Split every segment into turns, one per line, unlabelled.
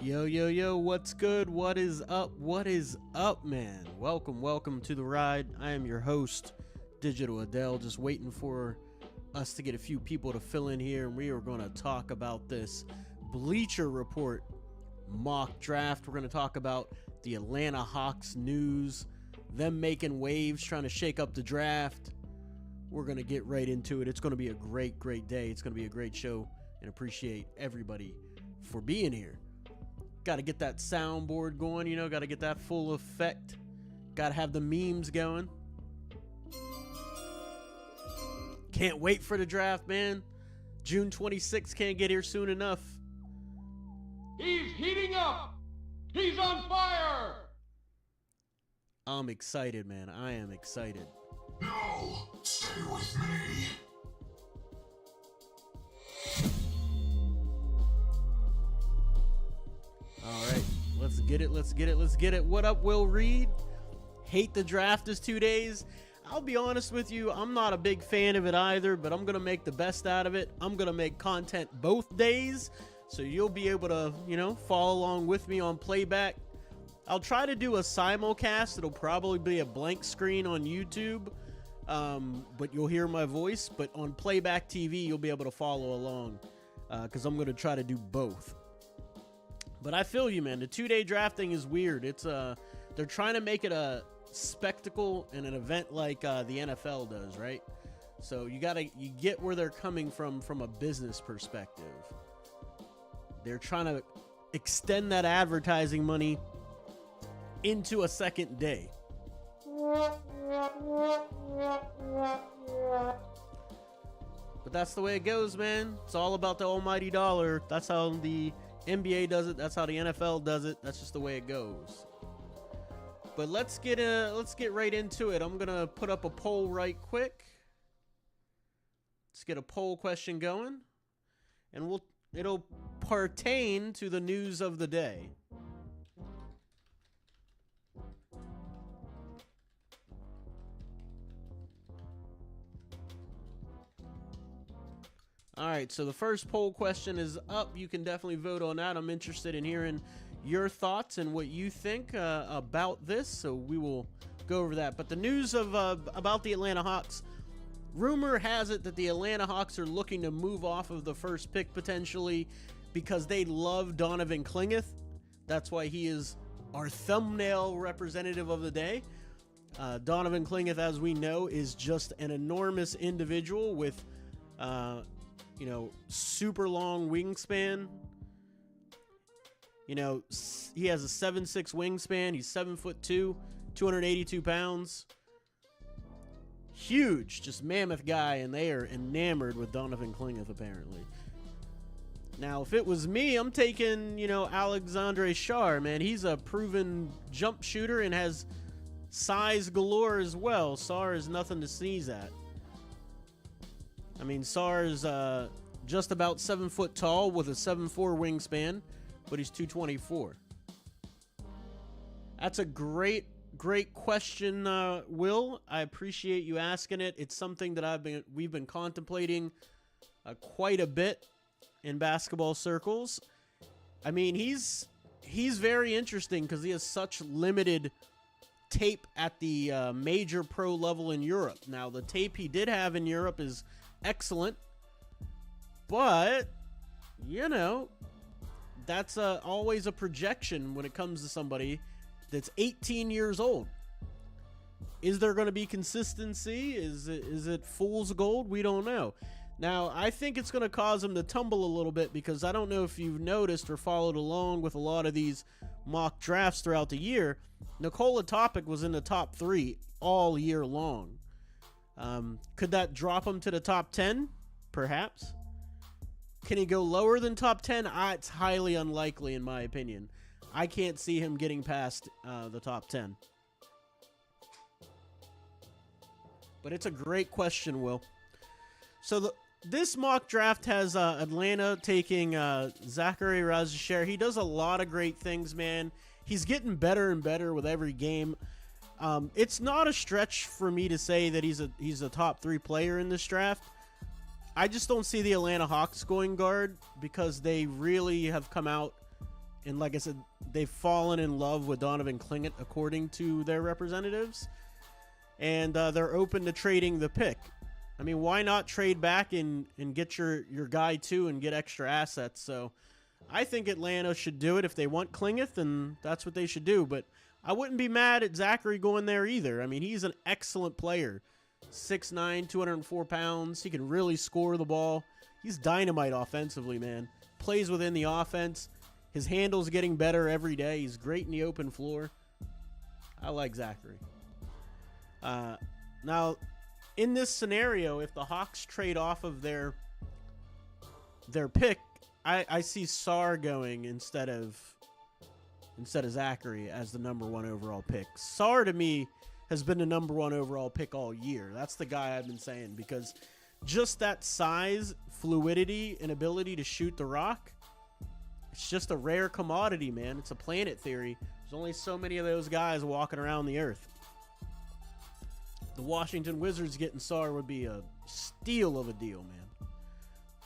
Yo, yo, yo, what's good? What is up? What is up, man? Welcome to the ride. I am your host, Digital Adel, just waiting for us to get a few people to fill in here, and we are going to talk about this Bleacher Report mock draft. We're going to talk about the Atlanta Hawks news, them making waves, trying to shake up the draft. We're going to get right into it. It's going to be a great day. It's going to be a great show, and appreciate everybody for being here. Got to get that soundboard going, got to get that full effect. Got to have the memes going. Can't wait for the draft, man. June 26th can't get here soon enough.
He's heating up. He's on fire.
I'm excited, man. I am excited.
No, stay with me.
All right, let's get it. What up, Will Reed? Hate the draft is 2 days. I'll be honest with you, I'm not a big fan of it either, but I'm going to make the best out of it. I'm going to make content both days, so you'll be able to, follow along with me on playback. I'll try to do a simulcast. It'll probably be a blank screen on YouTube, but you'll hear my voice. But on playback TV, you'll be able to follow along, because I'm going to try to do both. But I feel you, man. The 2-day drafting is weird. It's they're trying to make it a spectacle and an event like the NFL does, right? So you get where they're coming from a business perspective. They're trying to extend that advertising money into a second day. But that's the way it goes, man. It's all about the almighty dollar. That's how the NBA does it. That's how the NFL does it. That's just the way it goes. But let's get right into it. I'm gonna put up a poll right quick. Let's get a poll question going, and it'll pertain to the news of the day. All right, so the first poll question is up. You can definitely vote on that. I'm interested in hearing your thoughts and what you think about this, so we will go over that. But the news of about the Atlanta Hawks, rumor has it that the Atlanta Hawks are looking to move off of the first pick potentially because they love Donovan Klingeth. That's why he is our thumbnail representative of the day. Donovan Klingeth, as we know, is just an enormous individual with super long wingspan. He has a 7'6" wingspan. He's 7'2", 282 pounds. Huge, just mammoth guy, and they are enamored with Donovan Klingeth, apparently. Now, if it was me, I'm taking, Alexandre Schar, man. He's a proven jump shooter and has size galore as well. Schar is nothing to sneeze at. I mean, Schar is just about 7 foot tall with a 7'4" wingspan, but he's 224. That's a great question, Will. I appreciate you asking it. It's something that we've been contemplating quite a bit in basketball circles. I mean, he's very interesting because he has such limited tape at the major pro level in Europe. Now, the tape he did have in Europe is excellent, but that's always a projection when it comes to somebody that's 18 years old. Is there going to be consistency? Is it fool's gold? We don't know. Now, I think it's going to cause him to tumble a little bit because I don't know if you've noticed or followed along with a lot of these mock drafts throughout the year. Nikola Topic was in the top 3 all year long. Could that drop him to the top 10? Perhaps. Can he go lower than top 10? It's highly unlikely, in my opinion. I can't see him getting past the top 10. But it's a great question, Will. So this mock draft has Atlanta taking Zachary Razasher. He does a lot of great things, man. He's getting better and better with every game. It's not a stretch for me to say that he's a top 3 player in this draft. I just don't see the Atlanta Hawks going guard because they really have come out And like I said, they've fallen in love with Donovan Klingett, according to their representatives. And they're open to trading the pick. I mean, why not trade back and get your guy too and get extra assets? So I think Atlanta should do it. If they want Klingeth, then that's what they should do. But I wouldn't be mad at Zachary going there either. I mean, he's an excellent player. 6'9", 204 pounds. He can really score the ball. He's dynamite offensively, man. Plays within the offense. His handle's getting better every day. He's great in the open floor. I like Zachary. Now, in this scenario, if the Hawks trade off of their pick, I see Sarr going instead of Zachary as the number 1 overall pick. Sarr, to me, has been the number 1 overall pick all year. That's the guy I've been saying, because just that size, fluidity, and ability to shoot the rock, it's just a rare commodity, man. It's a planet theory. There's only so many of those guys walking around the earth. The Washington Wizards getting Sarr would be a steal of a deal, man.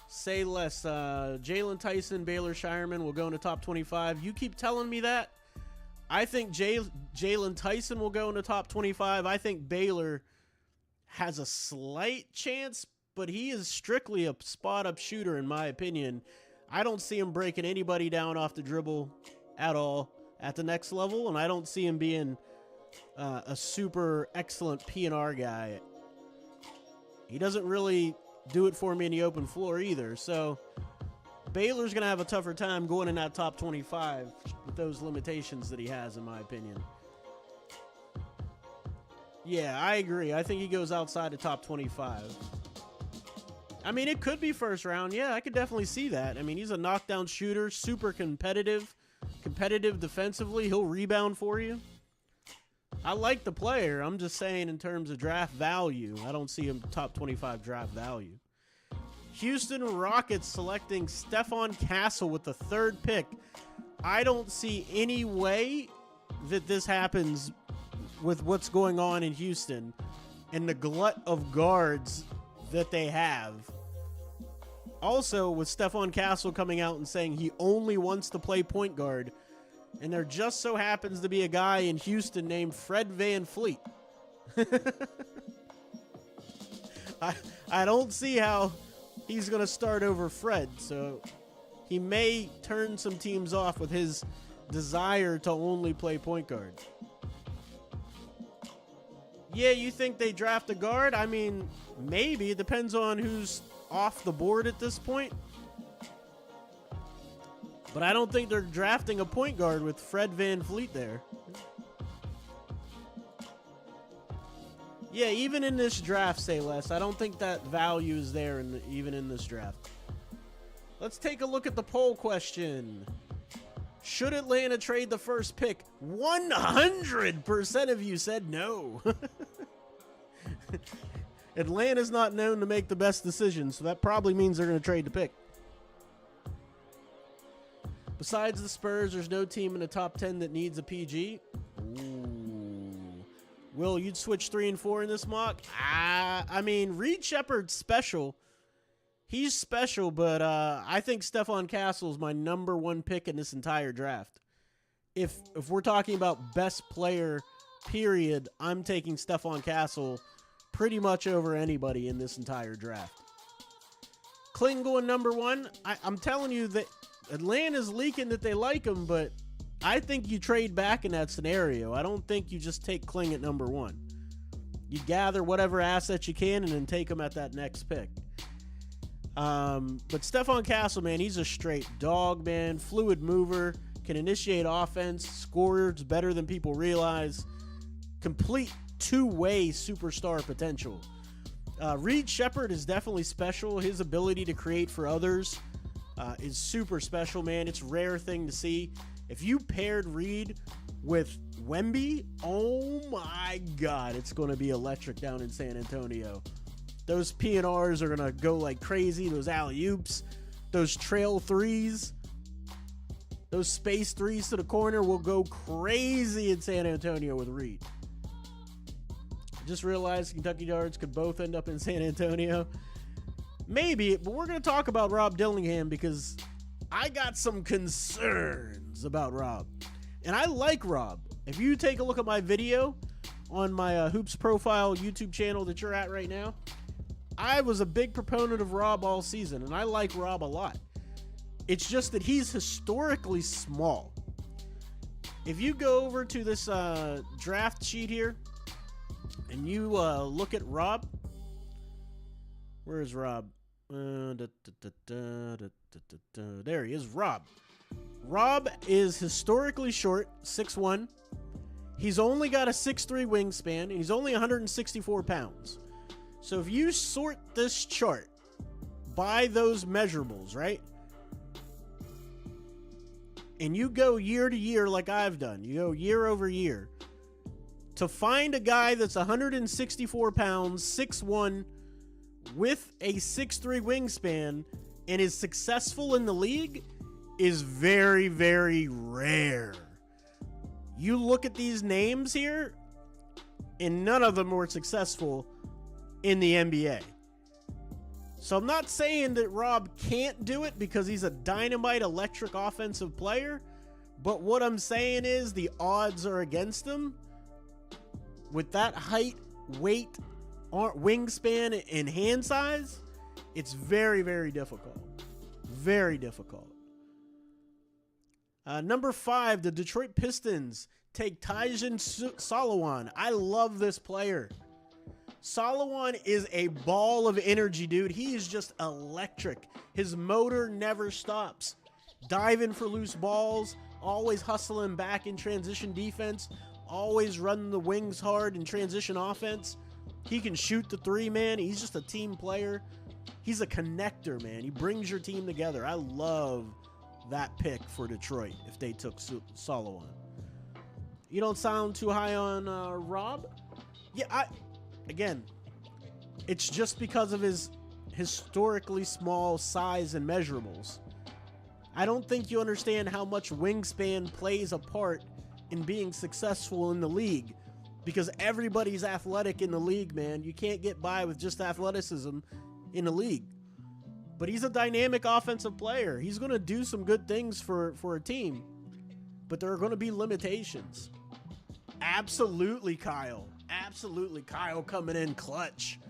Say less. Jalen Tyson, Baylor Shireman will go in the top 25. You keep telling me that. I think Jalen Tyson will go in the top 25. I think Baylor has a slight chance, but he is strictly a spot-up shooter, in my opinion. I don't see him breaking anybody down off the dribble at all at the next level, and I don't see him being a super excellent P&R guy. He doesn't really do it for me in the open floor either, so Baylor's going to have a tougher time going in that top 25 with those limitations that he has, in my opinion. Yeah, I agree. I think he goes outside the top 25. I mean, it could be first round. Yeah, I could definitely see that. I mean, he's a knockdown shooter, super competitive defensively. He'll rebound for you. I like the player. I'm just saying in terms of draft value, I don't see him top 25 draft value. Houston Rockets selecting Stephon Castle with the 3rd pick. I don't see any way that this happens with what's going on in Houston and the glut of guards that they have. Also, with Stephon Castle coming out and saying he only wants to play point guard, and there just so happens to be a guy in Houston named Fred VanVleet. I don't see how he's going to start over Fred, so he may turn some teams off with his desire to only play point guard. Yeah, you think they draft a guard? I mean, maybe. It depends on who's off the board at this point. But I don't think they're drafting a point guard with Fred VanVleet there. Yeah, even in this draft, say less. I don't think that value is there even in this draft. Let's take a look at the poll question. Should Atlanta trade the first pick? 100% of you said no. Atlanta's not known to make the best decisions, so that probably means they're going to trade the pick. Besides the Spurs, there's no team in the top 10 that needs a PG. Ooh. Will, you'd switch 3 and 4 in this mock? I mean, Reed Shepherd's special. He's special, but I think Stephon Castle is my number 1 pick in this entire draft. If we're talking about best player, period, I'm taking Stephon Castle pretty much over anybody in this entire draft. Kling going number 1. I'm telling you that Atlanta's leaking that they like him, but I think you trade back in that scenario. I don't think you just take Kling at number 1. You gather whatever assets you can and then take him at that next pick. But Stephon Castle, man, he's a straight dog, man. Fluid mover, can initiate offense, scores better than people realize. Complete two-way superstar potential. Reed Shepherd is definitely special. His ability to create for others is super special, man. It's a rare thing to see. If you paired Reed with Wemby, oh my God, it's going to be electric down in San Antonio. Those P&Rs are going to go like crazy. Those alley-oops, those trail threes, those space threes to the corner will go crazy in San Antonio with Reed. Just realized Kentucky Yards could both end up in San Antonio. Maybe, but we're going to talk about Rob Dillingham because I got some concerns about Rob. And I like Rob. If you take a look at my video on my Hoops Profile YouTube channel that you're at right now, I was a big proponent of Rob all season, and I like Rob a lot. It's just that he's historically small. If you go over to this draft sheet here, and you look at Rob, where is Rob? There he is, Rob. Rob is historically short, 6'1". He's only got a 6'3" wingspan, and he's only 164 pounds. So if you sort this chart by those measurables, right? And you go year to year like I've done, you go year over year, to find a guy that's 164 pounds, 6'1", with a 6'3" wingspan, and is successful in the league is very, very rare. You look at these names here, and none of them were successful in the NBA. So I'm not saying that Rob can't do it because he's a dynamite electric offensive player, but what I'm saying is the odds are against him. With that height, weight, wingspan, and hand size, it's very, very difficult. Very difficult. Number 5, the Detroit Pistons take Tyson Solomon. I love this player. Solomon is a ball of energy, dude. He is just electric. His motor never stops. Diving for loose balls, always hustling back in transition defense, always running the wings hard in transition offense. He can shoot the three, man. He's just a team player. He's a connector, man. He brings your team together. I love that pick for Detroit if they took Solomon. You don't sound too high on Rob? Yeah, again, it's just because of his historically small size and measurables. I don't think you understand how much wingspan plays a part in being successful in the league, because everybody's athletic in the league, man. You can't get by with just athleticism in the league. But he's a dynamic offensive player. He's going to do some good things for a team, but there are going to be limitations. Absolutely, Kyle. Absolutely, Kyle coming in clutch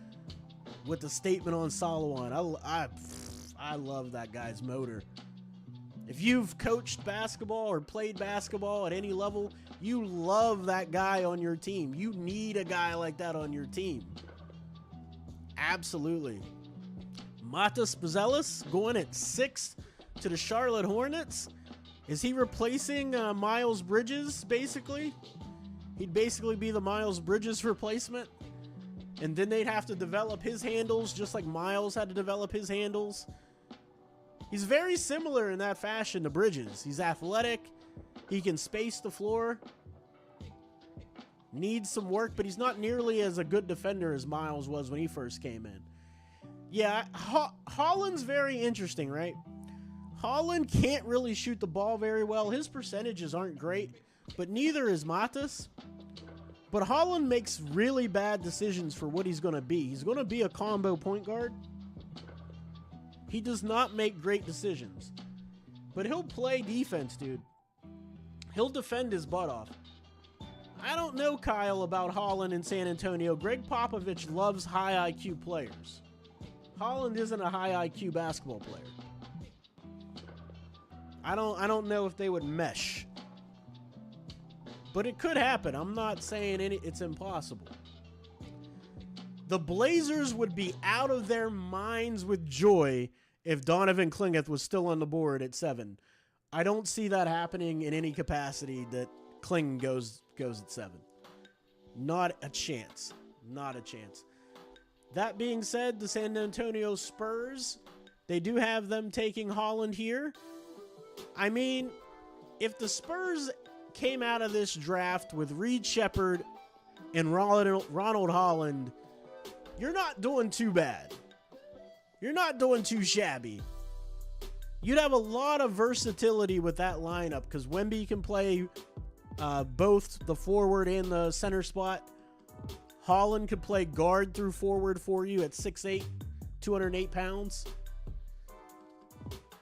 with the statement on Solomon. I love that guy's motor. If you've coached basketball or played basketball at any level, you love that guy on your team. You need a guy like that on your team. Absolutely. Matas Buzelis going at 6 to the Charlotte Hornets. Is he replacing Miles Bridges, basically? He'd basically be the Miles Bridges replacement. And then they'd have to develop his handles just like Miles had to develop his handles. He's very similar in that fashion to Bridges. He's athletic. He can space the floor. Needs some work, but he's not nearly as a good defender as Miles was when he first came in. Yeah, Holland's very interesting, right? Holland can't really shoot the ball very well. His percentages aren't great, but neither is Matas. But Holland makes really bad decisions for what he's going to be. He's going to be a combo point guard. He does not make great decisions, but he'll play defense, dude. He'll defend his butt off. I don't know, Kyle, about Holland in San Antonio. Greg Popovich loves high IQ players. Holland isn't a high IQ basketball player. I don't know if they would mesh. But it could happen. I'm not saying it's impossible. The Blazers would be out of their minds with joy if Donovan Klingeth was still on the board at 7. I don't see that happening in any capacity that Kling goes at 7. Not a chance. Not a chance. That being said, the San Antonio Spurs, they do have them taking Holland here. I mean, if the Spurs came out of this draft with Reed Shepherd and Ronald Holland, you're not doing too bad. You're not doing too shabby. You'd have a lot of versatility with that lineup because Wemby can play both the forward and the center spot. Holland could play guard through forward for you at 6'8", 208 pounds.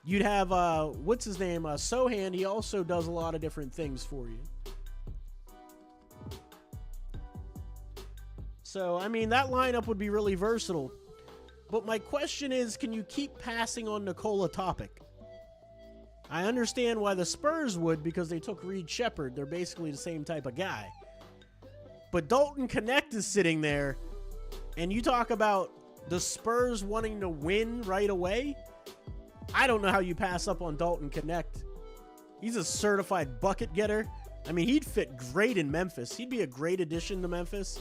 You'd have, what's his name? Sohan. He also does a lot of different things for you. So, I mean, that lineup would be really versatile. But my question is, can you keep passing on Nikola Topic? I understand why the Spurs would, because they took Reed Shepherd. They're basically the same type of guy. But Dalton Connect is sitting there, and you talk about the Spurs wanting to win right away? I don't know how you pass up on Dalton Connect. He's a certified bucket getter. I mean, he'd fit great in Memphis. He'd be a great addition to Memphis.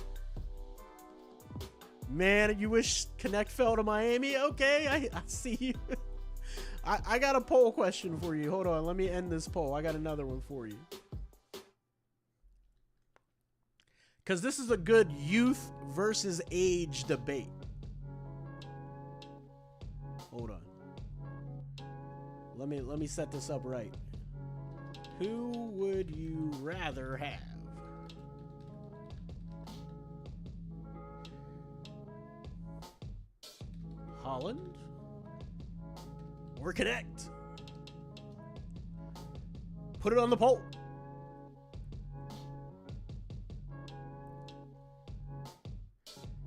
Man, you wish Connect fell to Miami? Okay, I see you. I got a poll question for you. Hold on, let me end this poll. I got another one for you. Because this is a good youth versus age debate. Hold on. Let me set this up right. Who would you rather have? Holland or Connect? Put it on the poll.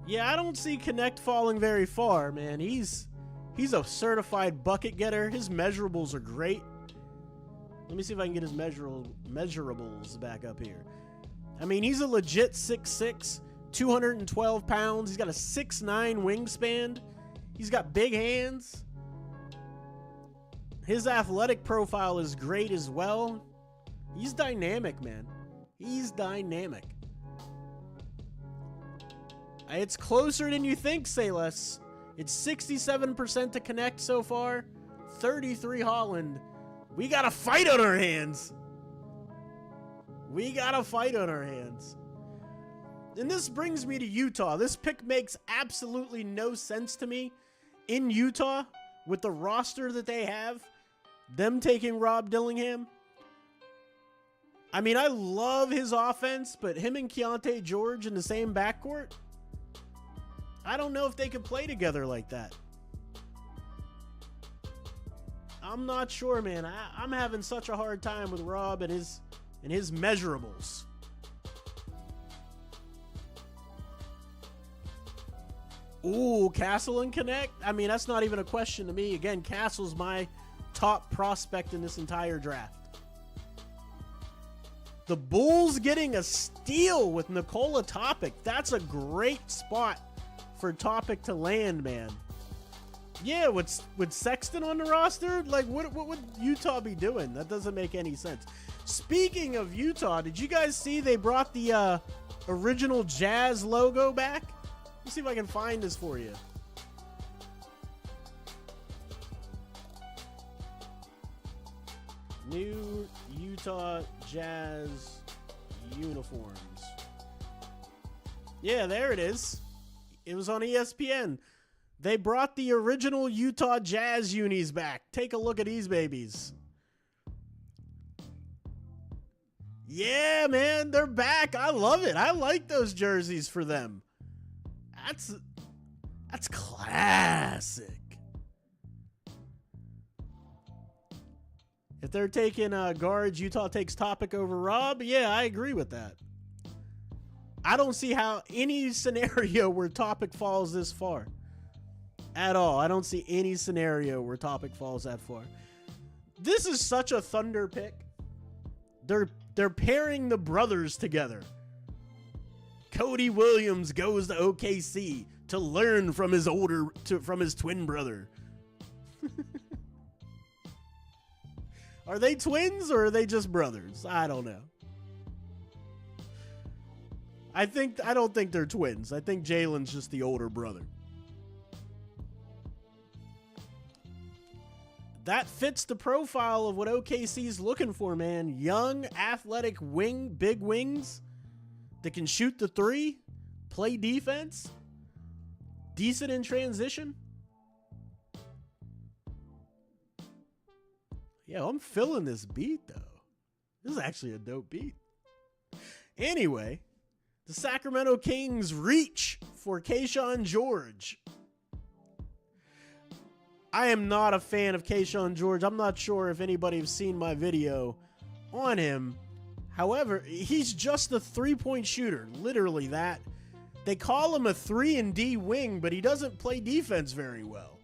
Yeah, I don't see Connect falling very far, man. He's a certified bucket getter. His measurables are great. Let me see if I can get his measurables back up here. I mean, he's a legit 6'6", 212 pounds. He's got a 6'9" wingspan. He's got big hands. His athletic profile is great as well. He's dynamic, man. He's dynamic. It's closer than you think, say less. It's 67% to Connect so far. 33 Holland. We got a fight on our hands. We got a fight on our hands. And this brings me to Utah. This pick makes absolutely no sense to me. In Utah, with the roster that they have, them taking Rob Dillingham. I mean, I love his offense, but him and Keontae George in the same backcourt, I don't know if they could play together like that. I'm not sure, man. I'm having such a hard time with Rob and his measurables. Ooh, Castle and Connect? I mean, that's not even a question to me. Again, Castle's my top prospect in this entire draft. The Bulls getting a steal with Nikola Topic. That's a great spot for Topic to land, man. Yeah, with Sexton on the roster, like what would Utah be doing? That doesn't make any sense. Speaking of Utah, did you guys see they brought the original Jazz logo back? Let me see if I can find this for you. New Utah Jazz uniforms. Yeah, there it is. It was on ESPN. They brought the original Utah Jazz unis back. Take a look at these babies. Yeah, man, they're back. I love it. I like those jerseys for them. That's classic. If they're taking guards, Utah takes Topic over Rob. Yeah, I agree with that. I don't see how any scenario where Topic falls this far. At all. I don't see any scenario where Topic falls that far. This is such a Thunder pick. They're pairing the brothers together. Cody Williams goes to OKC to learn from his twin brother. Are they twins or are they just brothers? I don't know. I don't think they're twins. I think Jalen's just the older brother. That fits the profile of what OKC's looking for, man. Young, athletic big wings that can shoot the three, play defense, decent in transition. Yeah, I'm feeling this beat, though. This is actually a dope beat. Anyway, the Sacramento Kings reach for Keyshawn George. I am not a fan of Keyshawn George. I'm not sure if anybody has seen my video on him. However, he's just a three-point shooter. Literally that. They call him a 3-and-D wing, but he doesn't play defense very well.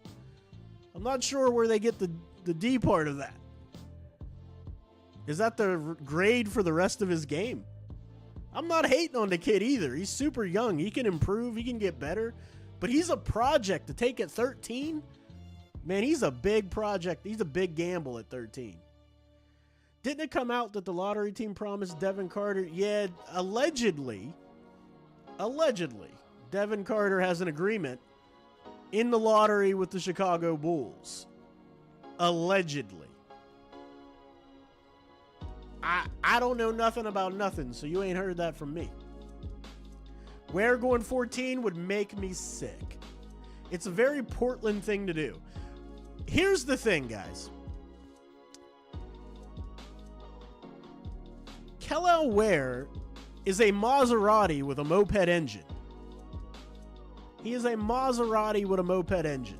I'm not sure where they get the D part of that. Is that the grade for the rest of his game? I'm not hating on the kid either. He's super young. He can improve. He can get better. But he's a project to take at 13. Man, he's a big project. He's a big gamble at 13. Didn't it come out that the lottery team promised Devin Carter? Yeah, allegedly, Devin Carter has an agreement in the lottery with the Chicago Bulls. Allegedly. I don't know nothing about nothing, so you ain't heard that from me. Ware going 14 would make me sick. It's a very Portland thing to do. Here's the thing, guys. Kel'el Ware is a Maserati with a moped engine. He is a Maserati with a moped engine.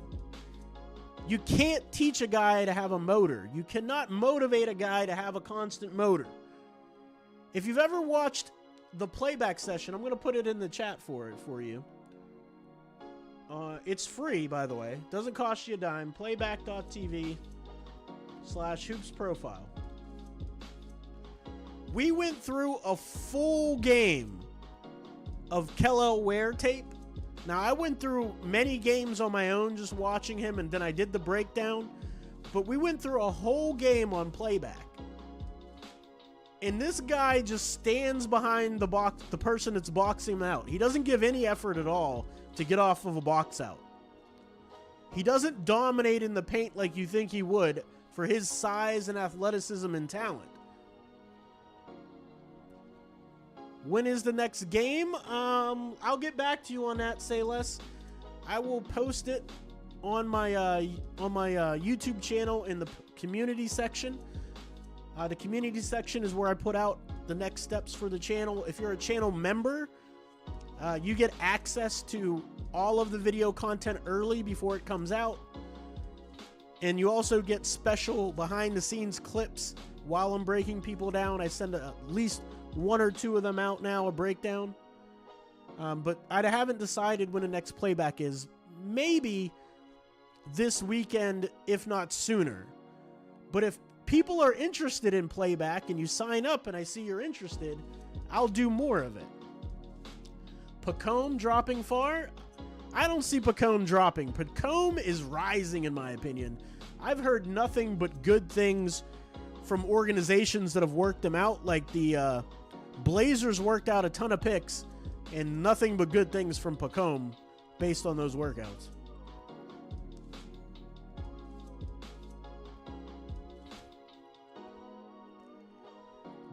You can't teach a guy to have a motor. You cannot motivate a guy to have a constant motor. If you've ever watched the playback session, I'm going to put it in the chat for you. It's free, by the way. Doesn't cost you a dime. Playback.tv/hoopsprofile. We went through a full game of Kel'el Ware tape. Now, I went through many games on my own just watching him, and then I did the breakdown. But we went through a whole game on playback. And this guy just stands behind the person that's boxing him out. He doesn't give any effort at all to get off of a box out. He doesn't dominate in the paint like you think he would for his size and athleticism and talent. When is the next game? I'll get back to you on that, say less. I will post it on my YouTube channel in the community section. The community section is where I put out the next steps for the channel. If you're a channel member, you get access to all of the video content early before it comes out. And you also get special behind-the-scenes clips while I'm breaking people down. I send at least one or two of them out now, a breakdown. But I haven't decided when the next playback is. Maybe this weekend, if not sooner. But if people are interested in playback and you sign up and I see you're interested, I'll do more of it. Pacome dropping far? I don't see Pacome dropping. Pacome is rising, in my opinion. I've heard nothing but good things from organizations that have worked him out, like the Blazers worked out a ton of picks, and nothing but good things from Pacome based on those workouts.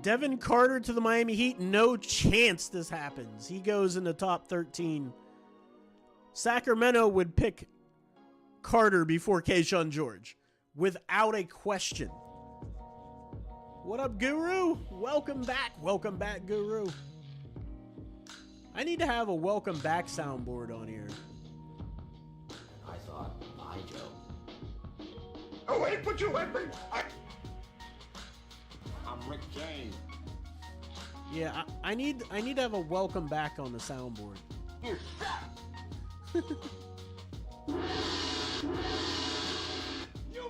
Devin Carter to the Miami Heat. No chance this happens. He goes in the top 13. Sacramento would pick Carter before Keyshawn George, without a question. What up, Guru? Welcome back. Welcome back, Guru. I need to have a welcome back soundboard on here.
I thought, hi, Joe.
Oh, wait, put you with me.
I'm Rick James.
Yeah, I need to have a welcome back on the soundboard.
You suck.
You blew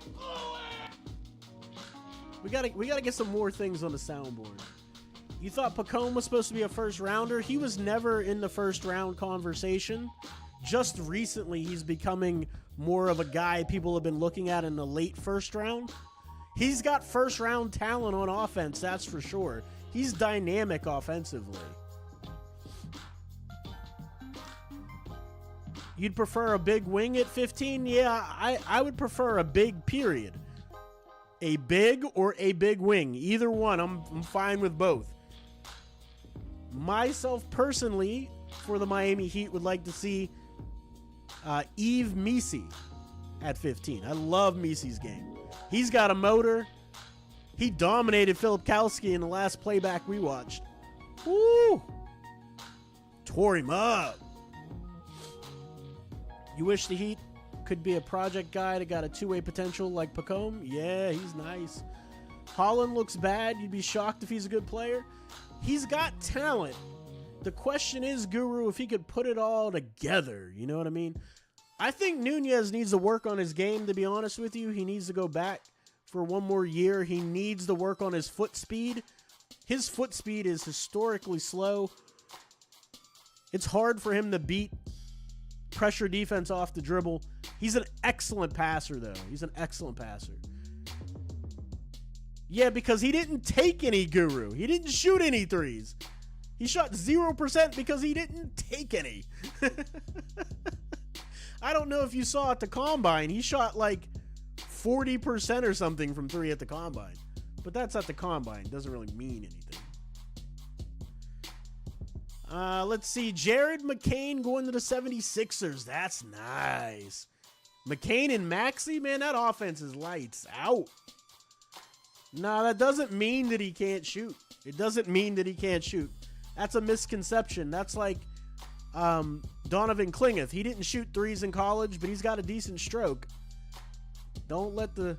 it!
We gotta get some more things on the soundboard. You thought Pacome was supposed to be a first rounder? He was never in the first round conversation. Just recently, he's becoming more of a guy people have been looking at in the late first round. He's got first round talent on offense, that's for sure. He's dynamic offensively. You'd prefer a big wing at 15? Yeah, I would prefer a big, period. A big or a big wing. Either one, I'm fine with both. Myself personally, for the Miami Heat, would like to see Yves Missi at 15. I love Missi's game. He's got a motor. He dominated Philip Kowski in the last playback we watched. Woo! Tore him up. You wish the Heat Could be a project guy that got a two-way potential like Pacome. Yeah, he's nice. Holland looks bad. You'd be shocked if he's a good player. He's got talent. The question is, Guru, if he could put it all together. You know what I mean? I think Nunez needs to work on his game, to be honest with you. He needs to go back for one more year. He needs to work on his foot speed. His foot speed is historically slow. It's hard for him to beat pressure defense off the dribble. He's an excellent passer, though. He's an excellent passer. Yeah, because he didn't take any, Guru. He didn't shoot any threes. He shot 0% because he didn't take any. I don't know if you saw at the Combine. He shot like 40% or something from three at the Combine. But that's at the Combine. Doesn't really mean anything. Let's see. Jared McCain going to the 76ers. That's nice. McCain and Maxey, man, that offense is lights out. No, that doesn't mean that he can't shoot. It doesn't mean that he can't shoot. That's a misconception. That's like Donovan Klingeth. He didn't shoot threes in college, but he's got a decent stroke. Don't let the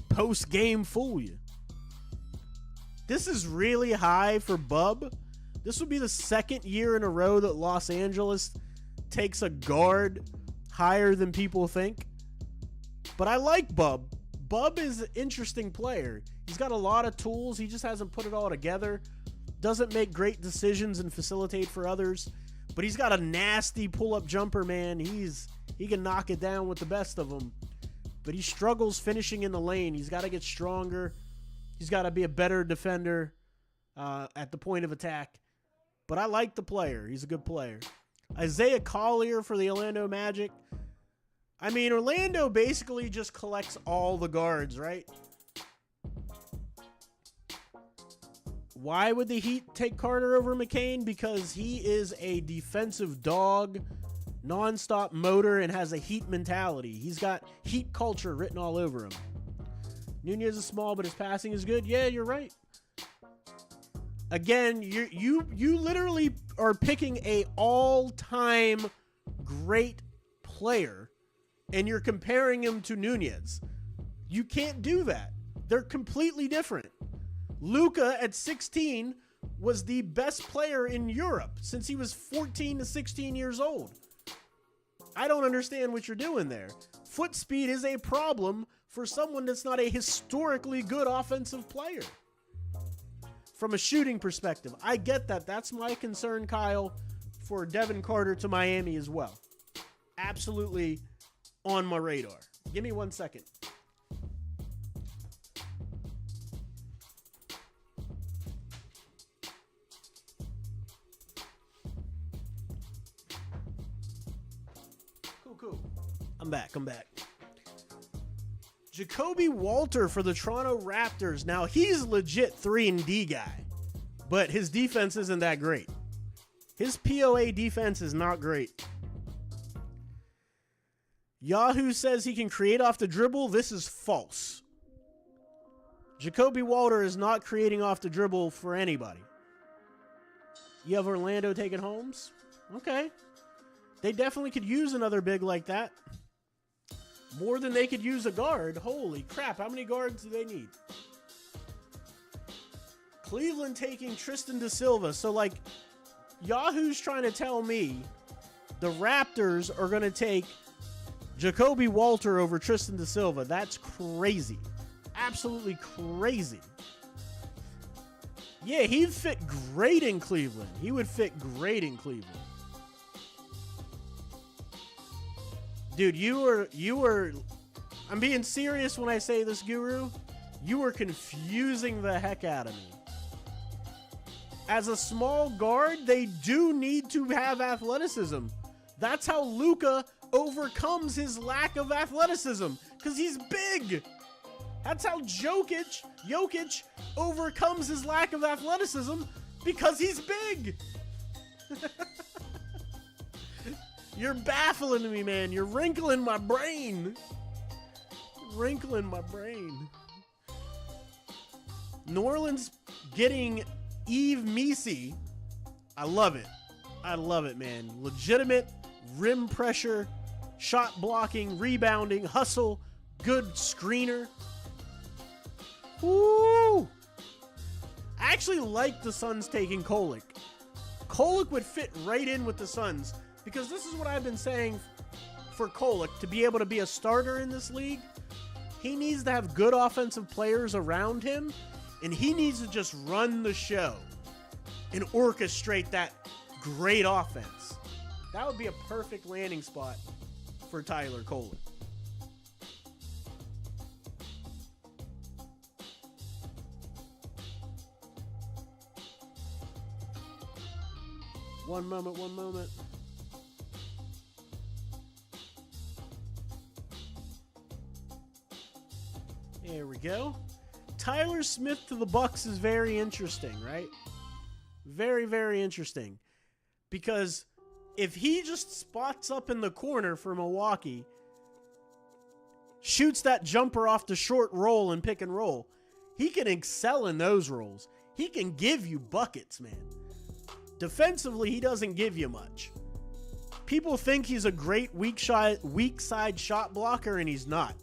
post-game fool you. This is really high for Bub. This would be the second year in a row that Los Angeles takes a guard higher than people think. But I like Bub. Bub is an interesting player. He's got a lot of tools. He just hasn't put it all together. Doesn't make great decisions and facilitate for others. But he's got a nasty pull-up jumper, man. He can knock it down with the best of them. But he struggles finishing in the lane. He's got to get stronger. He's got to be a better defender at the point of attack. But I like the player. He's a good player. Isaiah Collier for the Orlando Magic. I mean, Orlando basically just collects all the guards, right? Why would the Heat take Carter over McCain? Because he is a defensive dog, nonstop motor, and has a Heat mentality. He's got Heat culture written all over him. Nunez is small, but his passing is good. Yeah, you're right. Again, you literally are picking a all-time great player, and you're comparing him to Nunez. You can't do that. They're completely different. Luka at 16 was the best player in Europe since he was 14 to 16 years old. I don't understand what you're doing there. Foot speed is a problem for someone that's not a historically good offensive player. From a shooting perspective, I get that. That's my concern, Kyle, for Devin Carter to Miami as well. Absolutely on my radar. Give me 1 second. Cool. I'm back. Jacoby Walter for the Toronto Raptors. Now, he's legit 3-and-D guy, but his defense isn't that great. His POA defense is not great. Yahoo says he can create off the dribble. This is false. Jacoby Walter is not creating off the dribble for anybody. You have Orlando taking Holmes? Okay. They definitely could use another big like that. More than they could use a guard. Holy crap, how many guards do they need? Cleveland taking Tristan da Silva. So, like, Yahoo's trying to tell me the Raptors are going to take Jacoby Walter over Tristan da Silva. That's crazy. Absolutely crazy. Yeah, he'd fit great in Cleveland. He would fit great in Cleveland. Dude, you were, I'm being serious when I say this, Guru. You were confusing the heck out of me. As a small guard, they do need to have athleticism. That's how Luka overcomes his lack of athleticism, because he's big. That's how Jokic overcomes his lack of athleticism, because he's big. You're baffling me, man. You're wrinkling my brain. New Orleans getting Yves Missi. I love it, man. Legitimate rim pressure shot blocking, rebounding, hustle, good screener. Woo! I actually like the Suns taking Kolek. Kolek would fit right in with the Suns because this is what I've been saying for Kolek to be able to be a starter in this league. He needs to have good offensive players around him, and he needs to just run the show and orchestrate that great offense. That would be a perfect landing spot for Tyler Kolek. One moment. There we go. Tyler Smith to the Bucks is very interesting, right? Very, very interesting. Because if he just spots up in the corner for Milwaukee, shoots that jumper off the short roll and pick and roll, he can excel in those roles. He can give you buckets, man. Defensively, he doesn't give you much. People think he's a great weak side shot blocker, and he's not.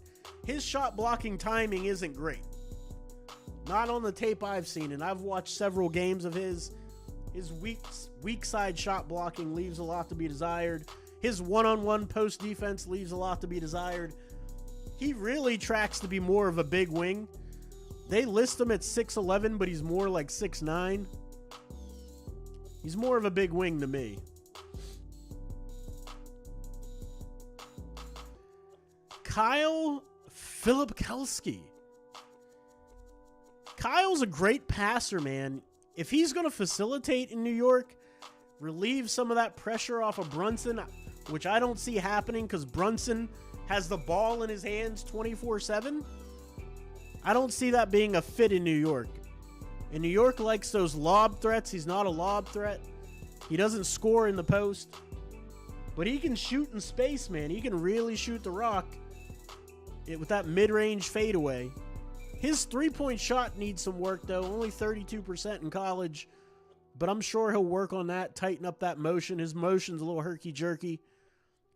His shot blocking timing isn't great. Not on the tape I've seen, and I've watched several games of his. His weak side shot blocking leaves a lot to be desired. His one-on-one post defense leaves a lot to be desired. He really tracks to be more of a big wing. They list him at 6'11", but he's more like 6'9". He's more of a big wing to me. Kyle Filipkowski. Kyle's a great passer, man. If he's going to facilitate in New York, relieve some of that pressure off of Brunson, which I don't see happening because Brunson has the ball in his hands 24/7, I don't see that being a fit in New York. And New York likes those lob threats. He's not a lob threat. He doesn't score in the post. But he can shoot in space, man. He can really shoot the rock with that mid-range fadeaway. His three-point shot needs some work, though. Only 32% in college. But I'm sure he'll work on that, tighten up that motion. His motion's a little herky-jerky.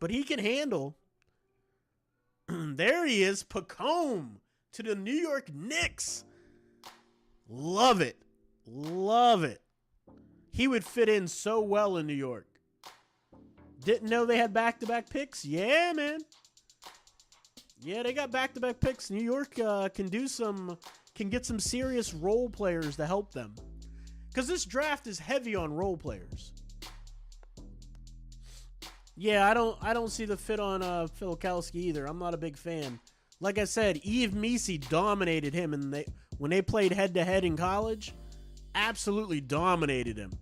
But he can handle. There he is, Pacome to the New York Knicks. Love it. Love it. He would fit in so well in New York. Didn't know they had back-to-back picks? Yeah, man. Yeah, they got back-to-back picks. New York can get some serious role players to help them. Because this draft is heavy on role players. Yeah, I don't see the fit on Filipkowski either. I'm not a big fan. Like I said, Yves Missi dominated him, and when they played head-to-head in college, absolutely dominated him.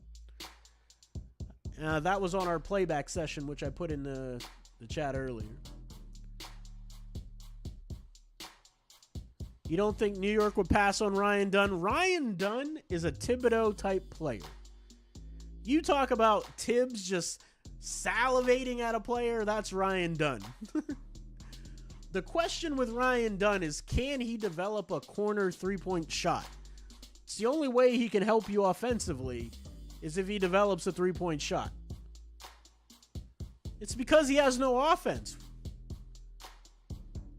That was on our playback session, which I put in the chat earlier. You don't think New York would pass on Ryan Dunn? Ryan Dunn is a Thibodeau-type player. You talk about Tibbs just salivating at a player, that's Ryan Dunn. The question with Ryan Dunn is, can he develop a corner three-point shot? It's the only way he can help you offensively is if he develops a three-point shot. It's because he has no offense.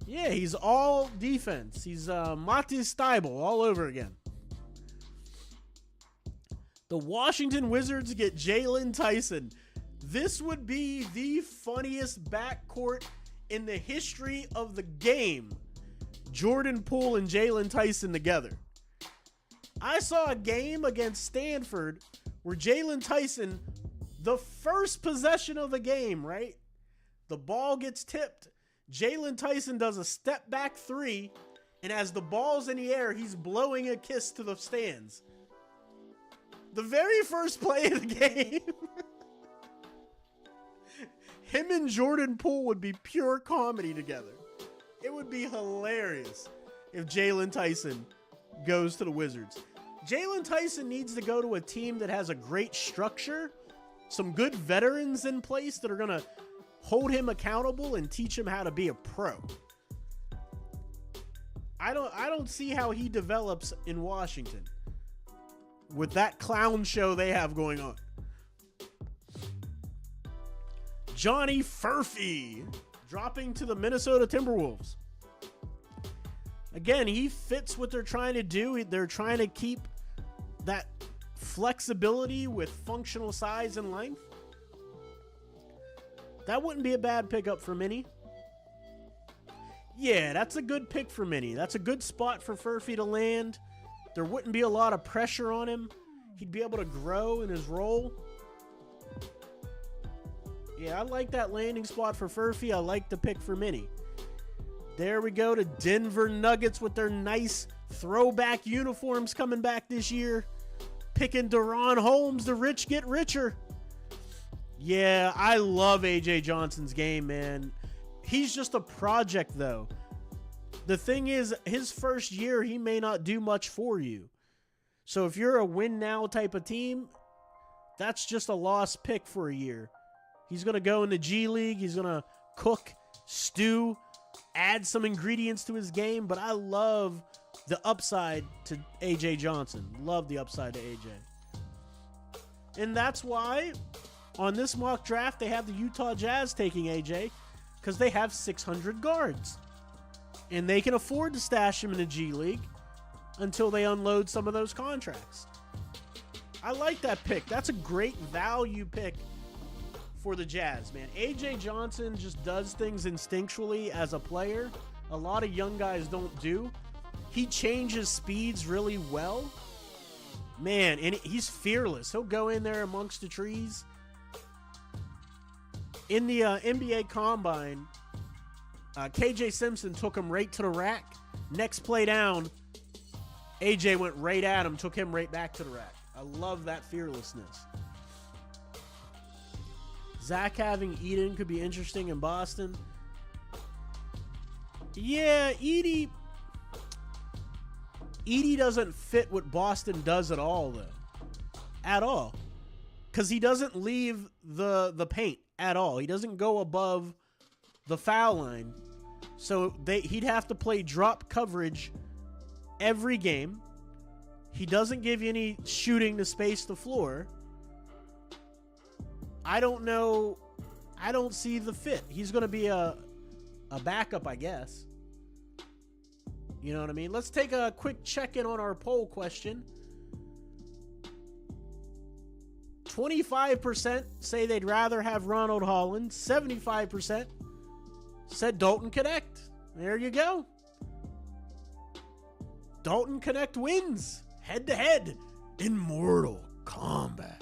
Yeah, he's all defense. He's Matisse Thybulle all over again. The Washington Wizards get Jalen Tyson. This would be the funniest backcourt in the history of the game. Jordan Poole and Jalen Tyson together. I saw a game against Stanford where Jalen Tyson, the first possession of the game, right? The ball gets tipped. Jalen Tyson does a step back three, and as the ball's in the air, he's blowing a kiss to the stands. The very first play of the game. Him and Jordan Poole would be pure comedy together. It would be hilarious if Jalen Tyson goes to the Wizards. Jalen Tyson needs to go to a team that has a great structure, some good veterans in place that are going to hold him accountable and teach him how to be a pro. I don't see how he develops in Washington with that clown show they have going on. Johnny Furphy. dropping to the Minnesota Timberwolves. Again, he fits what they're trying to do. They're trying to keep that flexibility with functional size and length. That wouldn't be a bad pickup for Minnie. Yeah, that's a good pick for Minnie. That's a good spot for Furphy to land. There wouldn't be a lot of pressure on him. He'd be able to grow in his role. Yeah, I like that landing spot for Furphy. I like the pick for Minnie. There we go to Denver Nuggets with their nice throwback uniforms coming back this year. Picking Deron Holmes, the rich get richer. Yeah, I love A.J. Johnson's game, man. He's just a project, though. The thing is, his first year, he may not do much for you. So if you're a win-now type of team, that's just a lost pick for a year. He's going to go in the G League. He's going to cook, stew, add some ingredients to his game. But I love the upside to A.J. Johnson. Love the upside to A.J. And that's why on this mock draft, they have the Utah Jazz taking A.J. because they have 600 guards. And they can afford to stash him in the G League until they unload some of those contracts. I like that pick. That's a great value pick for the Jazz, man. A.J. Johnson just does things instinctually as a player. A lot of young guys don't do. He changes speeds really well. Man, and he's fearless. He'll go in there amongst the trees. In the NBA Combine, KJ Simpson took him right to the rack. Next play down, AJ went right at him, took him right back to the rack. I love that fearlessness. Zach having Eden could be interesting in Boston. Yeah, Edie doesn't fit what Boston does at all, though. At all. Because he doesn't leave the paint at all. He doesn't go above the foul line. So he'd have to play drop coverage every game. He doesn't give you any shooting to space the floor. I don't know. I don't see the fit. He's going to be a backup, I guess. You know what I mean? Let's take a quick check-in on our poll question. 25% say they'd rather have Ronald Holland. 75% said Dalton Connect. There you go. Dalton Connect wins head-to-head in Mortal Kombat.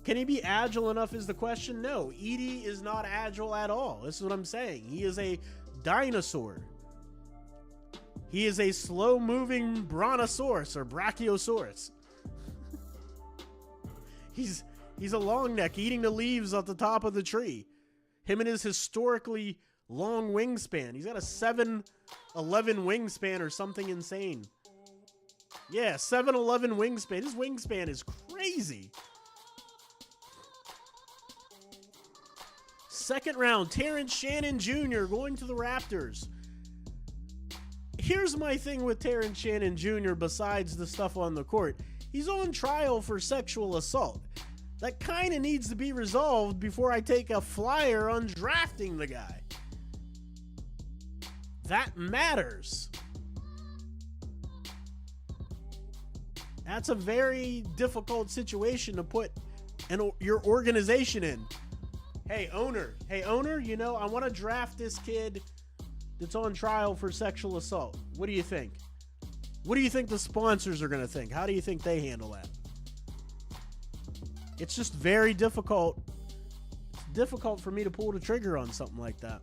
Can he be agile enough is the question? No, Edie is not agile at all. This is what I'm saying. He is a dinosaur. He is a slow-moving brontosaurus or brachiosaurus. He's a long neck eating the leaves off the top of the tree. Him and his historically long wingspan. He's got a 7'11" wingspan or something insane. Yeah, 7'11" wingspan. His wingspan is crazy. Second round, Terrence Shannon Jr. going to the Raptors. Here's my thing with Terrence Shannon Jr. besides the stuff on the court. He's on trial for sexual assault. That kind of needs to be resolved before I take a flyer on drafting the guy. That matters. That's a very difficult situation to put your organization in. Hey, owner, you know, I want to draft this kid that's on trial for sexual assault. What do you think? What do you think the sponsors are going to think? How do you think they handle that? It's just very difficult. It's difficult for me to pull the trigger on something like that.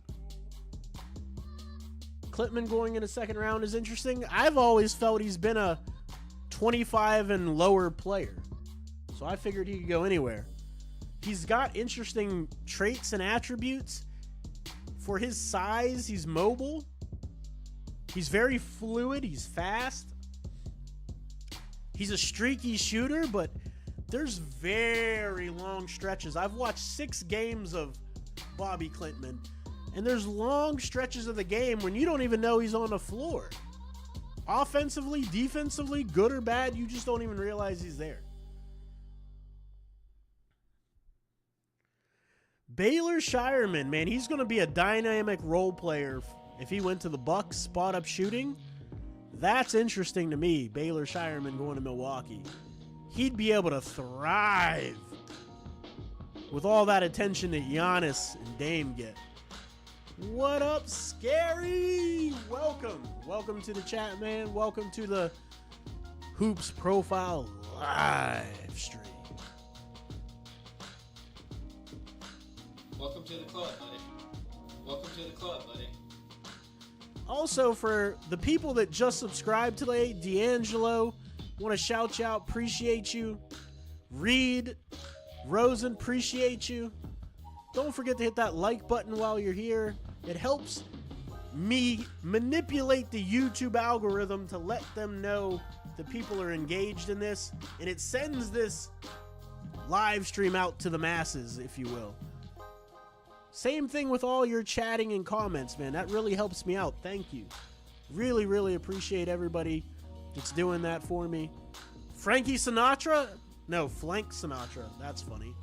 Klitman going in the second round is interesting. I've always felt he's been a 25 and lower player. So I figured he could go anywhere. He's got interesting traits and attributes. For his size, he's mobile. He's very fluid. He's fast. He's a streaky shooter, but there's very long stretches. I've watched 6 games of Bobby Klintman, and there's long stretches of the game when you don't even know he's on the floor. Offensively, defensively, good or bad, you just don't even realize he's there. Baylor Shireman, man, he's going to be a dynamic role player if he went to the Bucks, spot up shooting. That's interesting to me, Baylor Shireman going to Milwaukee. He'd be able to thrive with all that attention that Giannis and Dame get. What up, Scary? Welcome. Welcome to the chat, man. Welcome to the Hoops Profile live stream.
Welcome to the club, buddy. Welcome to the club, buddy.
Also, for the people that just subscribed today, D'Angelo, want to shout you out. Appreciate you. Reed, Rosen, appreciate you. Don't forget to hit that like button while you're here. It helps me manipulate the YouTube algorithm to let them know that people are engaged in this, and it sends this live stream out to the masses, if you will. Same thing with all your chatting and comments, man. That really helps me out. Thank you. Really, really appreciate everybody that's doing that for me. Frankie Sinatra? No, Flank Sinatra. That's funny.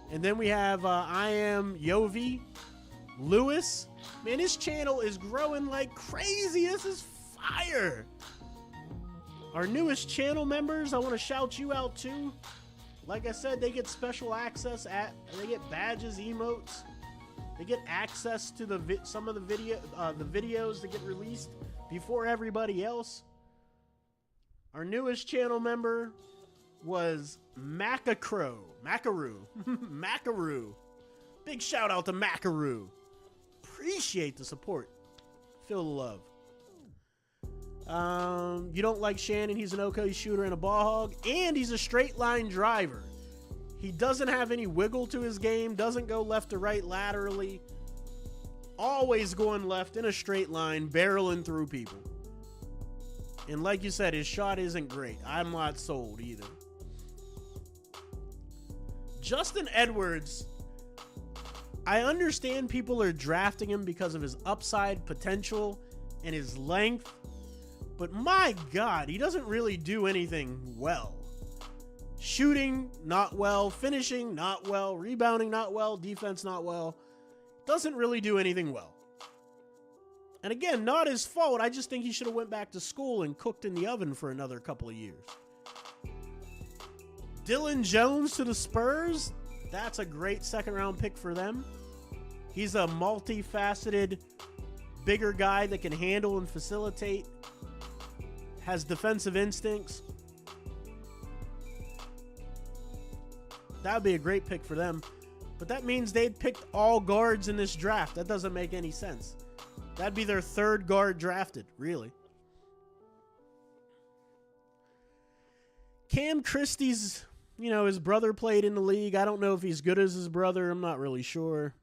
And then we have I Am Yovi. Lewis. Man, his channel is growing like crazy. This is fire. Our newest channel members, I want to shout you out too. Like I said, they get special access they get badges, emotes. They get access to some of the videos that get released before everybody else. Our newest channel member was Macaru. Macaru. Big shout out to Macaru. Appreciate the support. Feel the love. You don't like Shannon. He's an OK shooter and a ball hog, and he's a straight line driver. He doesn't have any wiggle to his game, doesn't go left to right laterally, always going left in a straight line, barreling through people. And like you said, his shot isn't great. I'm not sold either. Justin Edwards, I understand people are drafting him because of his upside potential and his length. But my God, he doesn't really do anything well. Shooting, not well. Finishing, not well. Rebounding, not well. Defense, not well. Doesn't really do anything well. And again, not his fault. I just think he should have went back to school and cooked in the oven for another couple of years. Dylan Jones to the Spurs. That's a great second-round pick for them. He's a multifaceted, bigger guy that can handle and facilitate. Has defensive instincts. That would be a great pick for them. But that means they'd picked all guards in this draft. That doesn't make any sense. That'd be their third guard drafted, really. Cam Christie's, his brother played in the league. I don't know if he's good as his brother. I'm not really sure.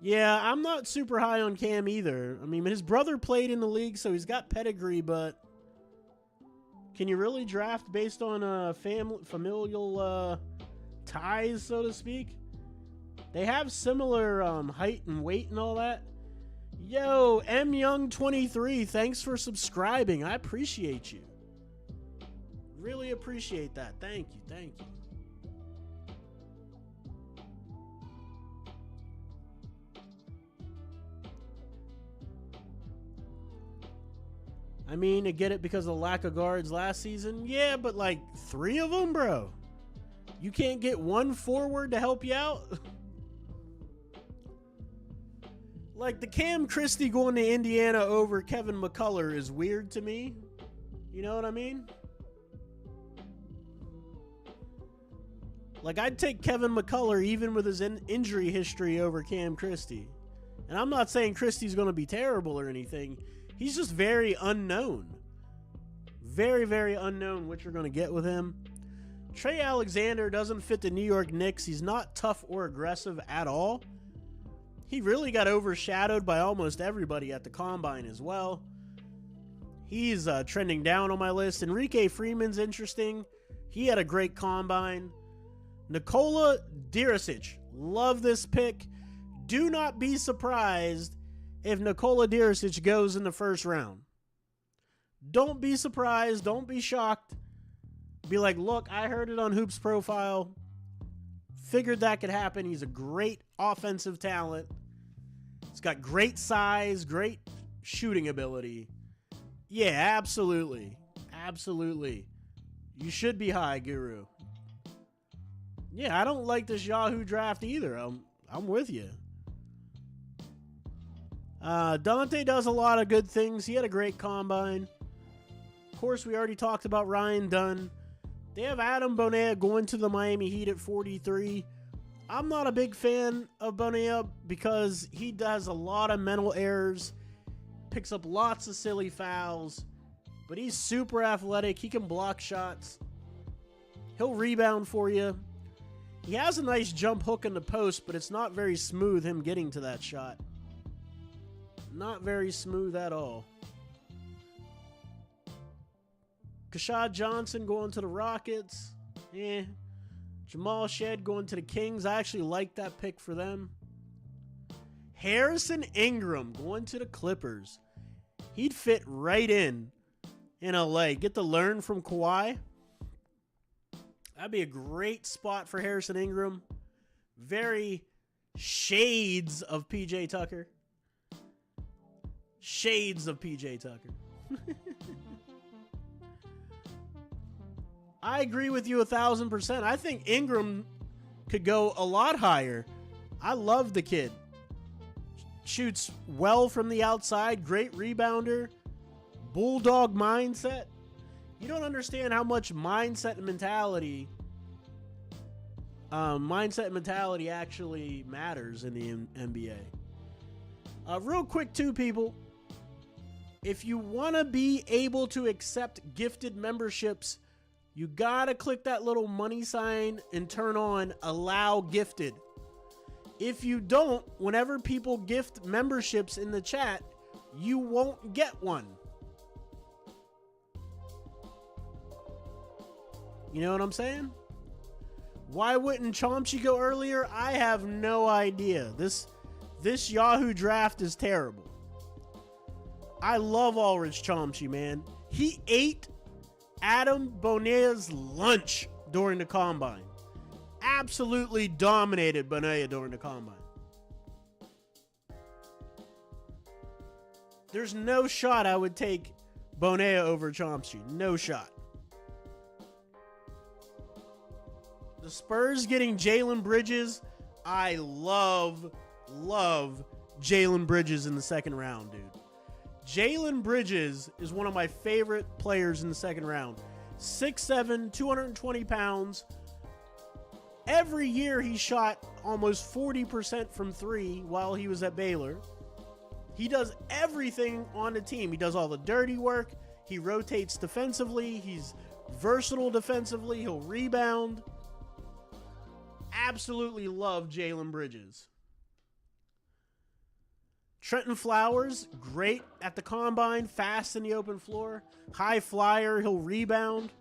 Yeah, I'm not super high on Cam either. I mean, his brother played in the league, so he's got pedigree, but can you really draft based on familial ties, so to speak? They have similar height and weight and all that. Yo, M Young 23, thanks for subscribing. I appreciate you. Really appreciate that. Thank you. I mean, I get it because of the lack of guards last season. Yeah, but like 3 of them, bro. You can't get one forward to help you out? Like the Cam Christie going to Indiana over Kevin McCullough is weird to me. You know what I mean? Like I'd take Kevin McCullough even with his injury history over Cam Christie. And I'm not saying Christie's going to be terrible or anything. He's just very unknown. Very, very unknown what you're going to get with him. Trey Alexander doesn't fit the New York Knicks. He's not tough or aggressive at all. He really got overshadowed by almost everybody at the Combine as well. He's trending down on my list. Enrique Freeman's interesting. He had a great Combine. Nikola Diricic. Love this pick. Do not be surprised if Nikola Diricic goes in the first round. Don't be surprised. Don't be shocked. Be like, look, I heard it on Hoops Profile. Figured that could happen. He's a great offensive talent. He's got great size, great shooting ability. Yeah, absolutely. Absolutely. You should be high, Guru. Yeah, I don't like this Yahoo draft either. I'm with you. Dante does a lot of good things. He had a great combine. Of course, we already talked about Ryan Dunn. They have Adam Bonilla going to the Miami Heat at 43. I'm not a big fan of Bonilla because he does a lot of mental errors, picks up lots of silly fouls, but he's super athletic. He can block shots. He'll rebound for you. He has a nice jump hook in the post, but it's not very smooth, him getting to that shot. Not very smooth at all. Kashad Johnson going to the Rockets. Jamal Shed going to the Kings. I actually like that pick for them. Harrison Ingram going to the Clippers. He'd fit right in LA. Get to learn from Kawhi. That'd be a great spot for Harrison Ingram. Very shades of PJ Tucker. Shades of PJ Tucker. I agree with you 1,000%. I think Ingram could go a lot higher. I love the kid. Shoots well from the outside. Great rebounder. Bulldog mindset. You don't understand how much mindset and mentality actually matters in the NBA. Real quick too, people. If you want to be able to accept gifted memberships, you gotta click that little money sign and turn on allow gifted. If you don't, whenever people gift memberships in the chat, you won't get one. You know what I'm saying? Why wouldn't Chomsky go earlier? I have no idea. This Yahoo draft is terrible. I love Ulrich Chomsky, man. He ate Adam Bonilla's lunch during the combine. Absolutely dominated Bonilla during the combine. There's no shot I would take Bonilla over Chomsky. No shot. The Spurs getting Jalen Bridges. I love Jalen Bridges in the second round, dude. Jalen Bridges is one of my favorite players in the second round. 6'7", 220 pounds. Every year he shot almost 40% from three while he was at Baylor. He does everything on the team. He does all the dirty work. He rotates defensively. He's versatile defensively. He'll rebound. Absolutely love Jalen Bridges. Trenton Flowers, great at the combine, fast in the open floor, high flyer, he'll rebound.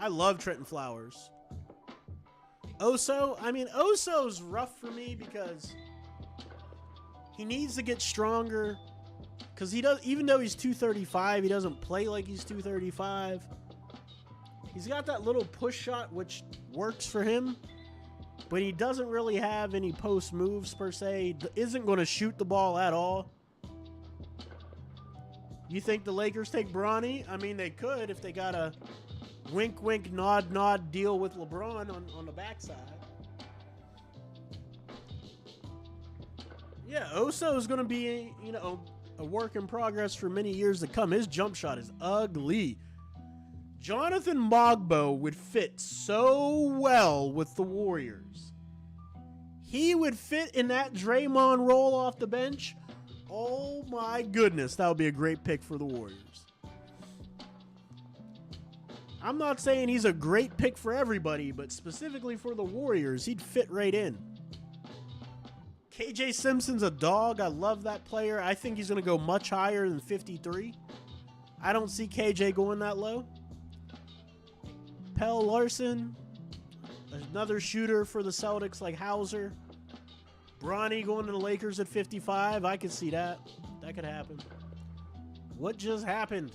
I love Trenton Flowers. Oso's rough for me because he needs to get stronger. Because even though he's 235, he doesn't play like he's 235. He's got that little push shot which works for him. But he doesn't really have any post moves per se. Isn't going to shoot the ball at all. You think the Lakers take Bronny? I mean, they could if they got a wink, wink, nod, nod deal with LeBron on the backside. Yeah, Oso is going to be, a work in progress for many years to come. His jump shot is ugly. Jonathan Mogbo would fit so well with the Warriors. He would fit in that Draymond role off the bench. Oh my goodness, that would be a great pick for the Warriors. I'm not saying he's a great pick for everybody, but specifically for the Warriors, he'd fit right in. KJ Simpson's a dog. I love that player. I think he's going to go much higher than 53. I don't see KJ going that low. Pell Larson, another shooter for the Celtics like Hauser. Bronny going to the Lakers at 55. I could see that. That could happen. What just happened?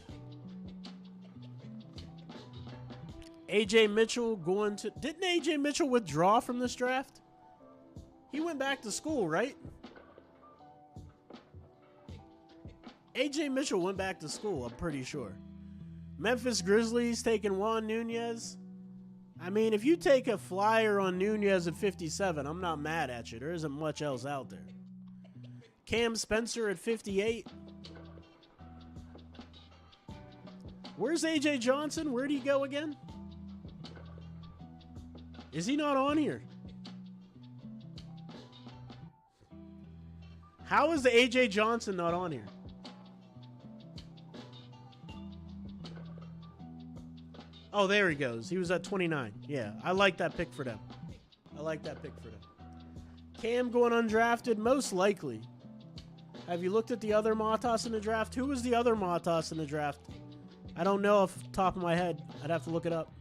AJ Mitchell going to... Didn't AJ Mitchell withdraw from this draft? He went back to school, right? AJ Mitchell went back to school, I'm pretty sure. Memphis Grizzlies taking Juan Nunez. I mean, if you take a flyer on Nunez at 57, I'm not mad at you. There isn't much else out there. Cam Spencer at 58. Where's AJ Johnson? Where'd he go again? Is he not on here? How is the AJ Johnson not on here? Oh, there he goes. He was at 29. Yeah, I like that pick for them. I like that pick for them. Cam going undrafted, most likely. Have you looked at the other Matas in the draft? Who was the other Matas in the draft? I don't know off the top of my head. I'd have to look it up.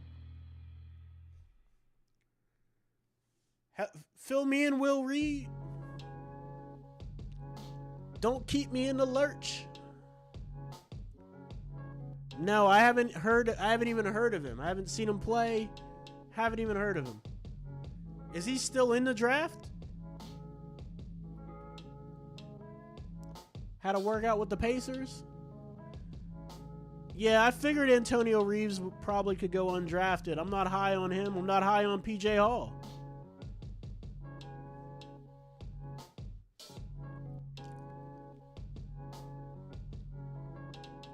Fill me in, Will Reed. Don't keep me in the lurch. No, I haven't even heard of him. I haven't seen him play. Haven't even heard of him. Is he still in the draft? Had a workout with the Pacers? Yeah, I figured Antonio Reeves probably could go undrafted. I'm not high on him. I'm not high on PJ Hall.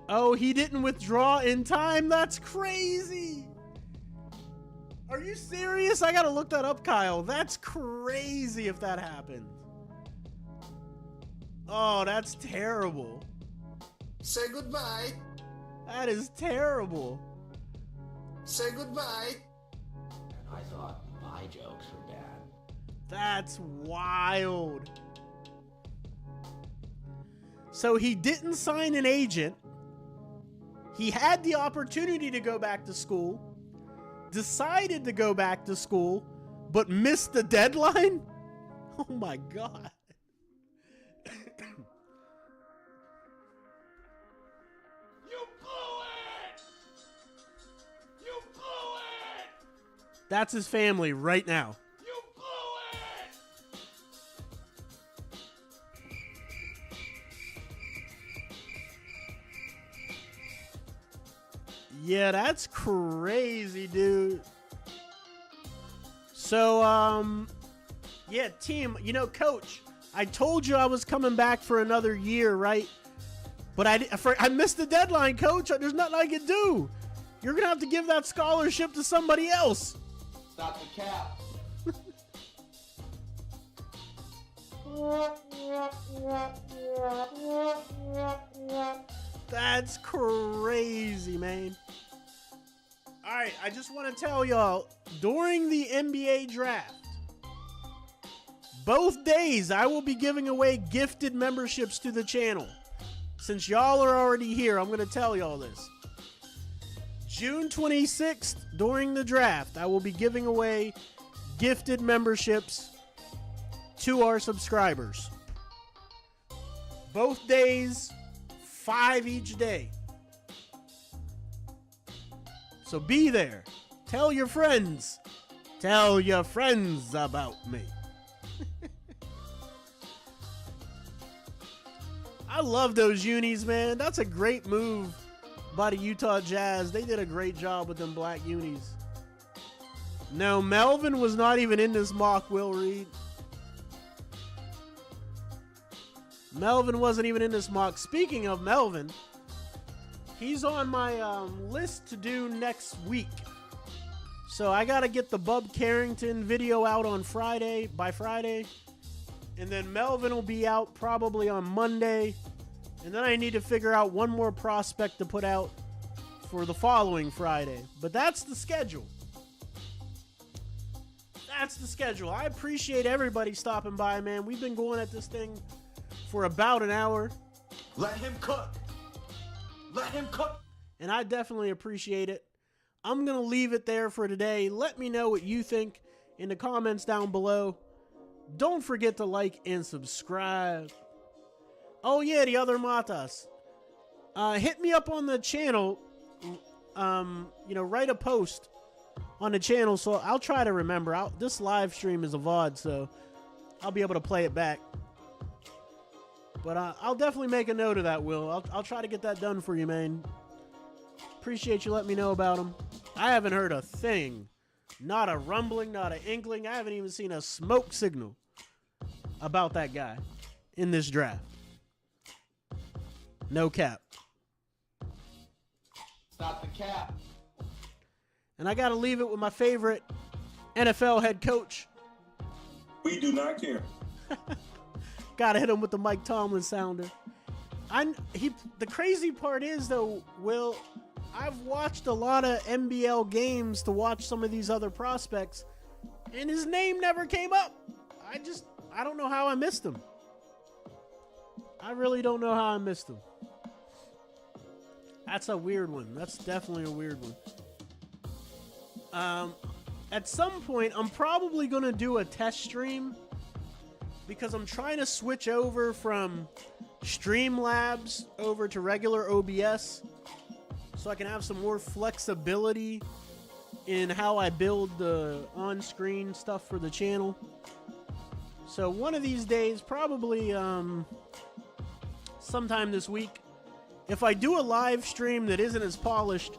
Oh, he didn't withdraw in time? That's crazy. Are you serious? I gotta look that up, Kyle. That's crazy if that happened. Oh, that's terrible.
Say goodbye.
That is terrible.
Say goodbye.
And I thought my jokes were bad.
That's wild. So he didn't sign an agent. He had the opportunity to go back to school, decided to go back to school, but missed the deadline? Oh my God.
You blew it! You blew it!
That's his family right now.
You blew it!
Yeah, that's crazy, dude. So, yeah, team, coach, I told you I was coming back for another year, right? But I missed the deadline, coach. There's nothing I can do. You're going to have to give that scholarship to somebody else.
Stop the cap.
That's crazy, man. All right, I just want to tell y'all, during the NBA draft, both days I will be giving away gifted memberships to the channel. Since y'all are already here, I'm going to tell y'all this. June 26th, during the draft, I will be giving away gifted memberships to our subscribers. Both days, 5 each day. So be there. Tell your friends. Tell your friends about me. I love those unis, man. That's a great move by the Utah Jazz. They did a great job with them black unis. No, Melvin was not even in this mock, Will Reed. Melvin wasn't even in this mock. Speaking of Melvin, he's on my list to do next week. So I got to get the Bub Carrington video out on Friday, by Friday. And then Melvin will be out probably on Monday. And then I need to figure out one more prospect to put out for the following Friday. But that's the schedule. That's the schedule. I appreciate everybody stopping by, man. We've been going at this thing for about an hour.
Let him cook. Let him cook.
And I definitely appreciate it. I'm going to leave it there for today. Let me know what you think in the comments down below. Don't forget to like and subscribe. Oh yeah, the other Matas. Hit me up on the channel. Write a post on the channel, so I'll try to remember. This live stream is a VOD, so I'll be able to play it back. But I'll definitely make a note of that, Will. I'll try to get that done for you, man. Appreciate you letting me know about him. I haven't heard a thing. Not a rumbling, not an inkling. I haven't even seen a smoke signal about that guy in this draft. No cap.
Stop the cap.
And I got to leave it with my favorite NFL head coach.
We do not care.
Got to hit him with the Mike Tomlin sounder. The crazy part is, though, Will, I've watched a lot of NBL games to watch some of these other prospects, and his name never came up. I don't know how I missed him. I really don't know how I missed him. That's a weird one. That's definitely a weird one. At some point, I'm probably going to do a test stream because I'm trying to switch over from Streamlabs over to regular OBS so I can have some more flexibility in how I build the on-screen stuff for the channel. So one of these days, probably sometime this week, if I do a live stream that isn't as polished,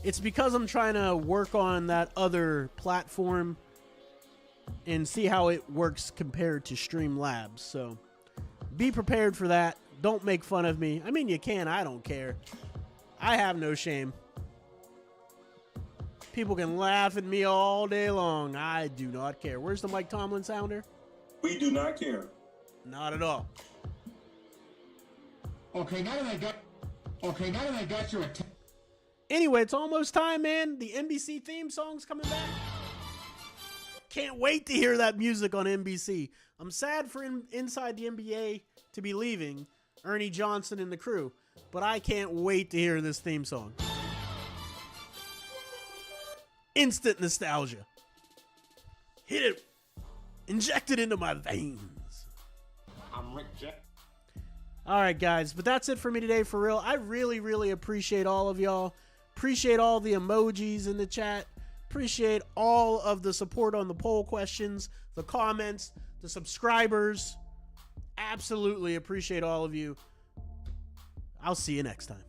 it's because I'm trying to work on that other platform and see how it works compared to Streamlabs. So be prepared for that. Don't make fun of me. I mean, you can. I don't care. I have no shame. People can laugh at me all day long. I do not care. Where's the Mike Tomlin sounder?
We do not care.
Not at all.
Okay, now that I got your attention.
Anyway, it's almost time, man. The NBC theme song's coming back. Can't wait to hear that music on NBC. I'm sad for Inside the NBA to be leaving, Ernie Johnson and the crew, but I can't wait to hear this theme song. Instant nostalgia. Hit it. Inject it into my veins.
I'm Rick Jack.
All right, guys, but that's it for me today, for real. I really, really appreciate all of y'all. Appreciate all the emojis in the chat. Appreciate all of the support on the poll questions, the comments, the subscribers. Absolutely appreciate all of you. I'll see you next time.